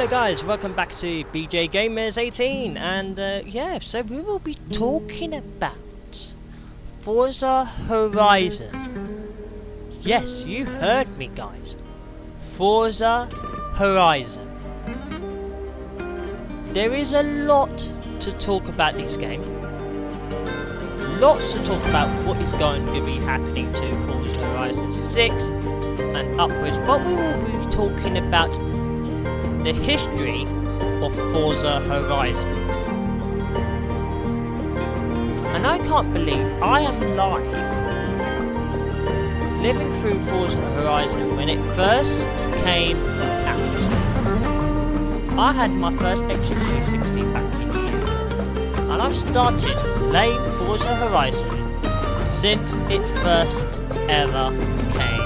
Hello guys, welcome back to BJ Gamers 18, and yeah, so we will be talking about Forza Horizon. Yes, you heard me guys, Forza Horizon. There is a lot to talk about this game, lots to talk about what is going to be happening to Forza Horizon 6 and upwards, but we will be talking about the history of Forza Horizon. And I can't believe I am live living through Forza Horizon when it first came out. I had my first Xbox 360 back in years ago, and I've started playing Forza Horizon since it first ever came.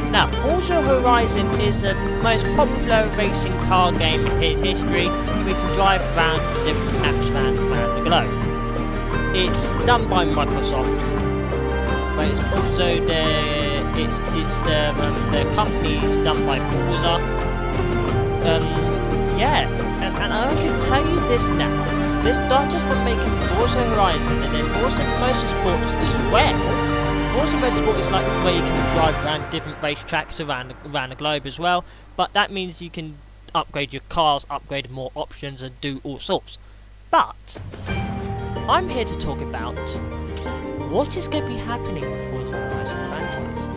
Now, Forza Horizon is the most popular racing car game in its history. We can drive around different maps around the globe. It's done by Microsoft, but it's also the company's done by Forza. Yeah, and I can tell you this now. This started from making Forza Horizon and then Forza Motorsport as well. Forza Motorsport is like where you can drive around different racetracks around the globe as well, but that means you can upgrade your cars, upgrade more options and do all sorts. But I'm here to talk about what is going to be happening with Forza Horizon franchise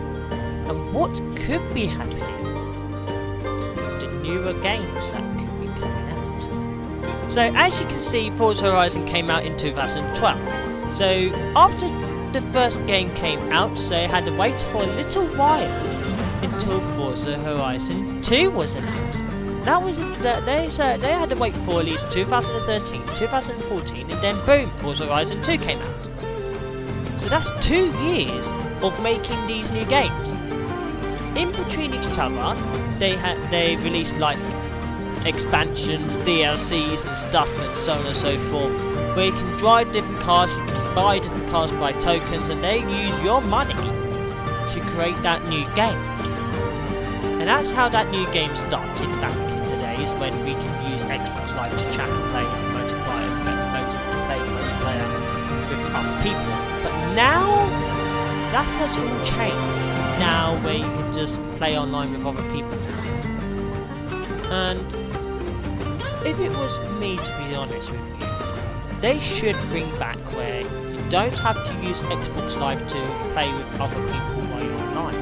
and what could be happening with the newer games that could be coming out. So as you can see, Forza Horizon came out in 2012. So after the first game came out, so they had to wait for a little while until Forza Horizon 2 was announced. That was they had to wait for at least 2013, 2014, and then boom, Forza Horizon 2 came out. So that's 2 years of making these new games. In between each other, they released like expansions, DLCs, and stuff, and so on and so forth, where you can drive different cars, you can buy different cars by tokens, and they use your money to create that new game. And that's how that new game started back in the days when we can use Xbox Live to chat and play multiplayer with other people. But now that has all changed. Now where you can just play online with other people now. And if it was me, to be honest with you, they should bring back where you don't have to use Xbox Live to play with other people while you're online.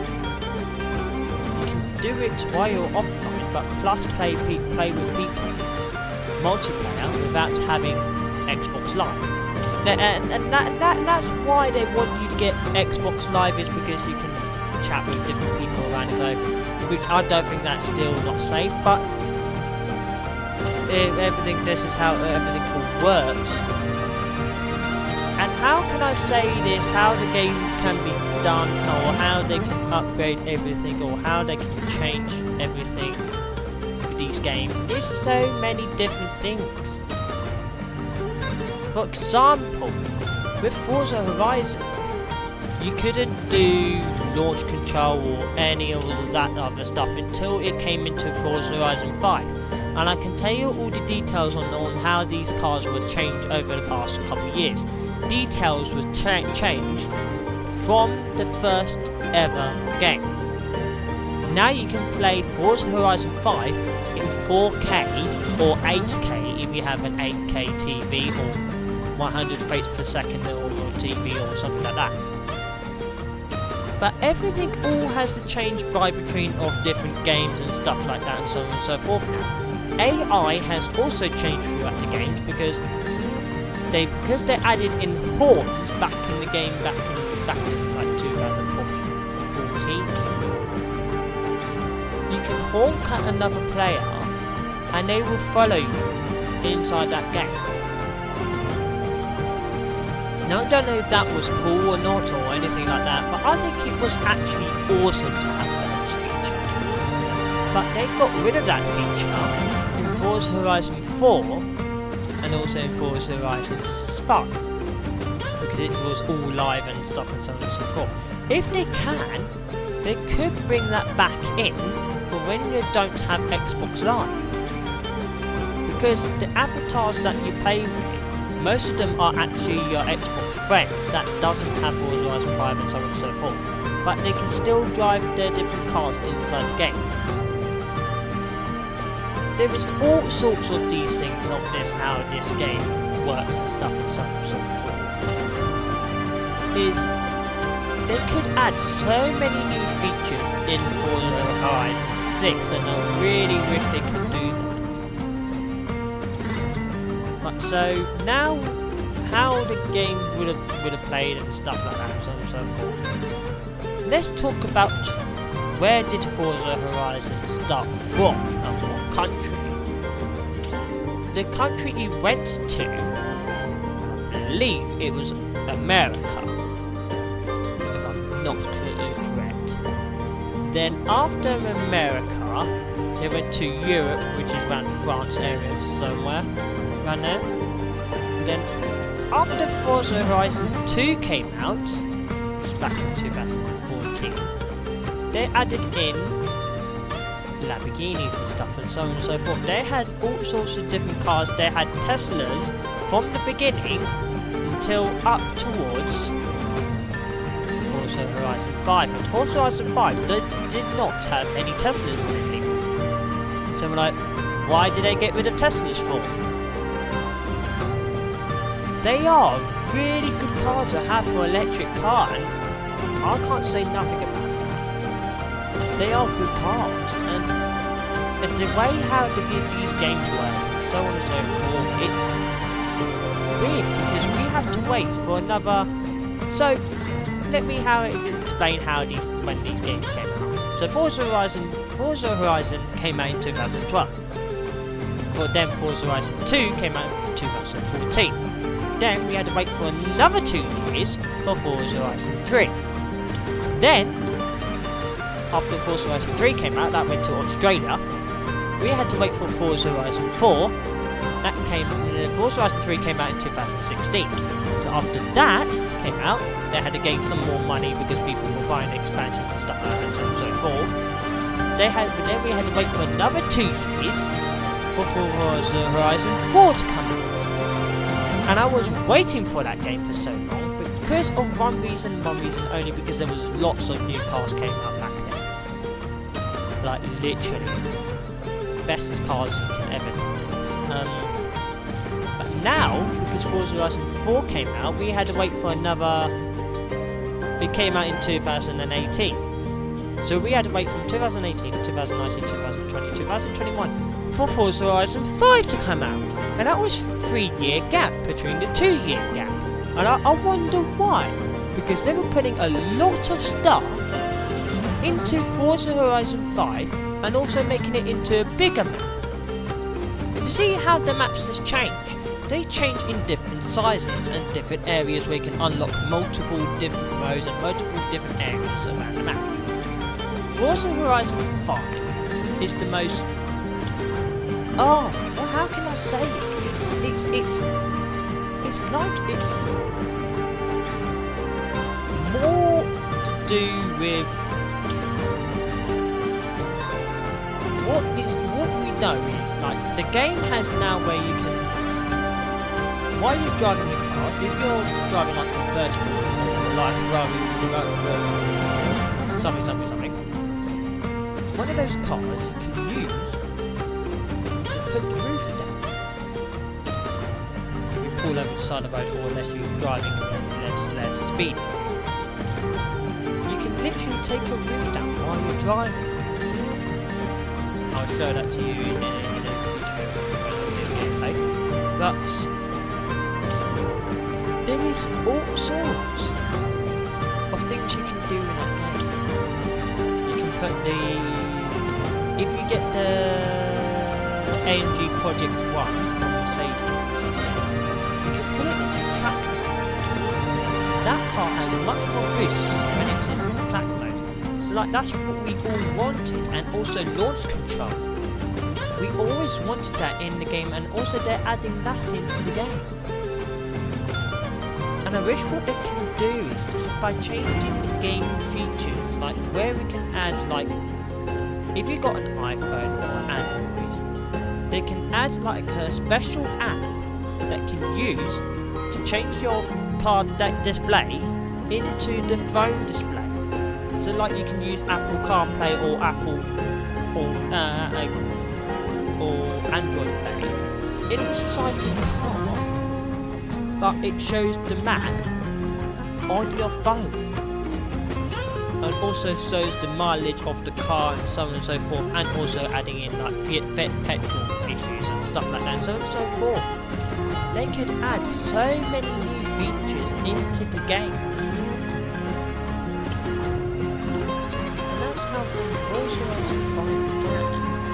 You can do it while you're offline, but plus play with people multiplayer without having Xbox Live. And that's why they want you to get Xbox Live, is because you can chat with different people around the globe, which I don't think that's still not safe, but this is how everything works. And how can I say this, how the game can be done, or how they can upgrade everything, or how they can change everything with these games? There's so many different things. For example, with Forza Horizon, you couldn't do launch control or any of that other stuff until it came into Forza Horizon 5. And I can tell you all the details on how these cars were changed over the past couple of years. Details were changed from the first ever game. Now you can play Forza Horizon 5 in 4K or 8K if you have an 8K TV or 100 frames per second or TV or something like that. But everything all has to change by between of different games and stuff like that and so on and so forth now. AI has also changed throughout the games because they added in horns back in the game back in like 2014. You can horn cut another player and they will follow you inside that game. Now I don't know if that was cool or not or anything like that, but I think it was actually awesome to have that feature. But they got rid of that feature in Forza Horizon 4 and also in Forza Horizon 5 because it was all live and stuff and so on and so forth. If they can, they could bring that back in for when you don't have Xbox Live. Because the avatars that you play with, most of them are actually your Xbox friends that doesn't have Forza Horizon 5 and so on and so forth. But they can still drive their different cars inside the game. There is all sorts of these things of this, how this game works and stuff and so on and so forth. They could add so many new features in Forza Horizon 6 and I really wish they could do that. But so now how the game would have played and stuff like that and so on and so forth. Let's talk about where did Forza Horizon start from and what country. The country he went to, I believe it was America. Not correct. Then after America, they went to Europe, which is around France area somewhere, around there. Then after Forza Horizon 2 came out, which was back in 2014, they added in Lamborghinis and stuff and so on and so forth. They had all sorts of different cars. They had Teslas from the beginning until up towards Forza Horizon 5, and Forza Horizon 5 did not have any Teslas in it. So we're like, why did they get rid of Teslas for? They are really good cars to have for electric car, and I can't say nothing about them. They are good cars, and the way how these games work, and so on and so forth, it's weird because we have to wait for another. So let me explain when these games came out. So Forza Horizon came out in 2012. But then Forza Horizon 2 came out in 2014. Then we had to wait for another 2 years for Forza Horizon 3. Then, after Forza Horizon 3 came out, that went to Australia. We had to wait for Forza Horizon 4. Forza Horizon 3 came out in 2016. So after that came out, they had to gain some more money because people were buying expansions and stuff like that and so on and so forth. But then we had to wait for another 2 years for Forza Horizon 4 to come out. And I was waiting for that game for so long because of one reason only, because there was lots of new cars came out back then. Like literally, bestest cars you can ever think of. But now, because Forza Horizon 4 came out, we had to wait for another. It came out in 2018. So we had to wait from 2018, 2019, 2020, 2021 for Forza Horizon 5 to come out. And that was 3-year gap between the 2-year gap. And I wonder why. Because they were putting a lot of stuff into Forza Horizon 5 and also making it into a bigger map. You see how the maps has changed? They change in different sizes and different areas where you can unlock multiple different roads and multiple different areas around the map. Forza Horizon 5 is the most... Oh, well, how can I say it? It's like it's more to do with what we know is like the game has now where you can, while you're driving your car, if you're driving like a vertical or like something, one of those cars you can use to put the roof down. If you pull over the side of the road, or unless you're driving less speed, you can literally take your roof down while you're driving. I'll show that to you in a future gameplay. But there is all sorts of things you can do in that game. You can put if you get the AMG Project 1 from Mercedes and stuff, you can put it into track mode. That car has much more boost when it's in track mode. So like that's what we all wanted, and also launch control. We always wanted that in the game, and also they're adding that into the game. And I wish what they can do is just by changing the game features like where we can add like, if you got an iPhone or Android, they can add like a special app that can use to change your car display into the phone display. So like you can use Apple CarPlay or Apple or Android Play inside the car, but it shows the map on your phone, and also shows the mileage of the car and so on and so forth, and also adding in like petrol issues and stuff like that and so on and so forth. They could add so many new features into the game. And that's how Forza Horizon 5 began,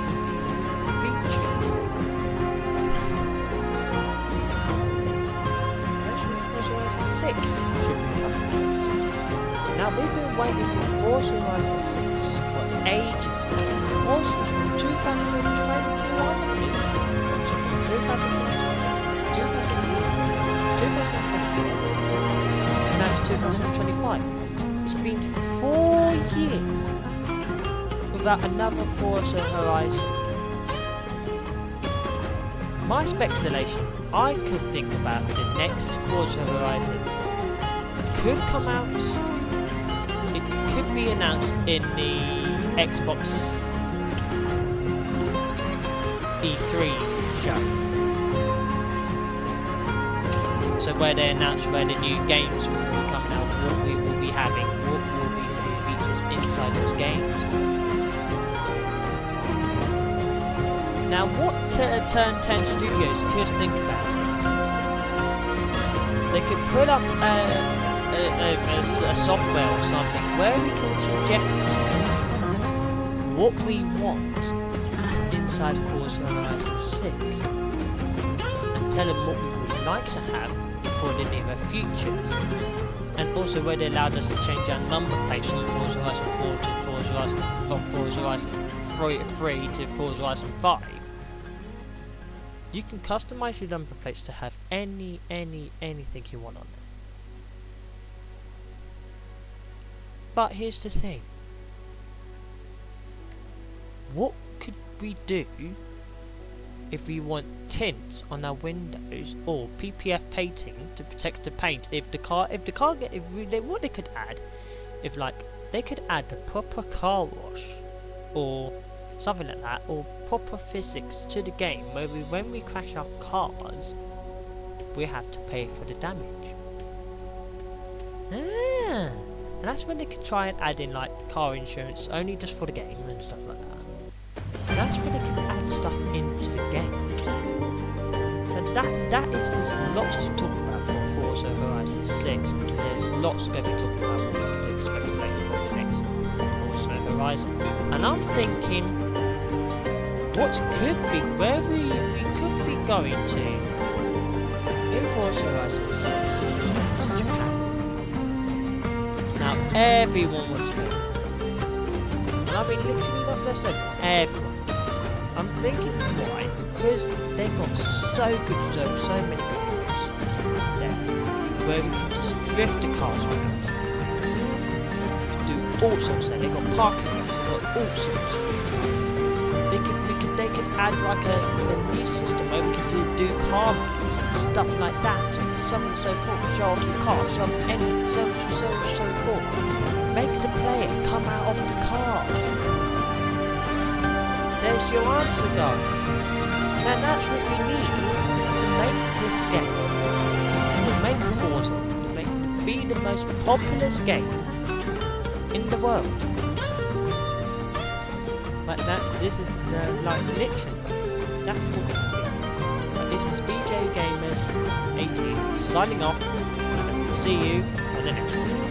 with these new features. Actually, Forza Horizon 6 should be coming out. Now, we've been waiting for Forza Horizon 6 for ages. Forza was from 2021, I think. So from 2022. 2024, and now it's 2025. It's been 4 years without another Forza Horizon. My speculation, I could think about the next Forza Horizon could come out. It could be announced in the Xbox E3 show. So where they announce where the new games will be coming out, what we will be having, what will be the new features inside those games. Now what Turn 10 Studios could think about is, they could put up a software or something where we can suggest what we want inside Forza Horizon 6 and tell them what we would like to have for the near futures, and also where they allowed us to change our number plates from Forza Horizon 4 to Forza Horizon, from Forza Horizon 3 to Forza Horizon 5. You can customize your number plates to have anything you want on them. But here's the thing. What could we do if we want tints on our windows or PPF painting to protect the paint? What they could add, if like they could add the proper car wash or something like that, or proper physics to the game where when we crash our cars, we have to pay for the damage. And that's when they could try and add in like car insurance only just for the game and stuff like that. And that's when they can add stuff into the game. And that is just lots to talk about for Forza Horizon 6. There's lots going to be talking about what we can expect later on the next Forza Horizon. And I'm thinking, what could be, where we could be going to in Forza Horizon 6 is Japan. Now everyone wants to go. And I mean literally not just everyone. I'm thinking why? Because they got so many good roads there, where we can just drift the cars around. We can do all sorts there. They got parking lots, they got all sorts. They could add like a new system where we can do car runs and stuff like that, and so on and so forth. Show off the car, show off the engine, so forth. Make the player come out of the car. There's your answer, guys. Now that's what we need to make this game. To make Forza, to be the most populous game in the world. But this is like literally, that's what we do. But this is BJ Gamers 18 signing off, and see you on the next one.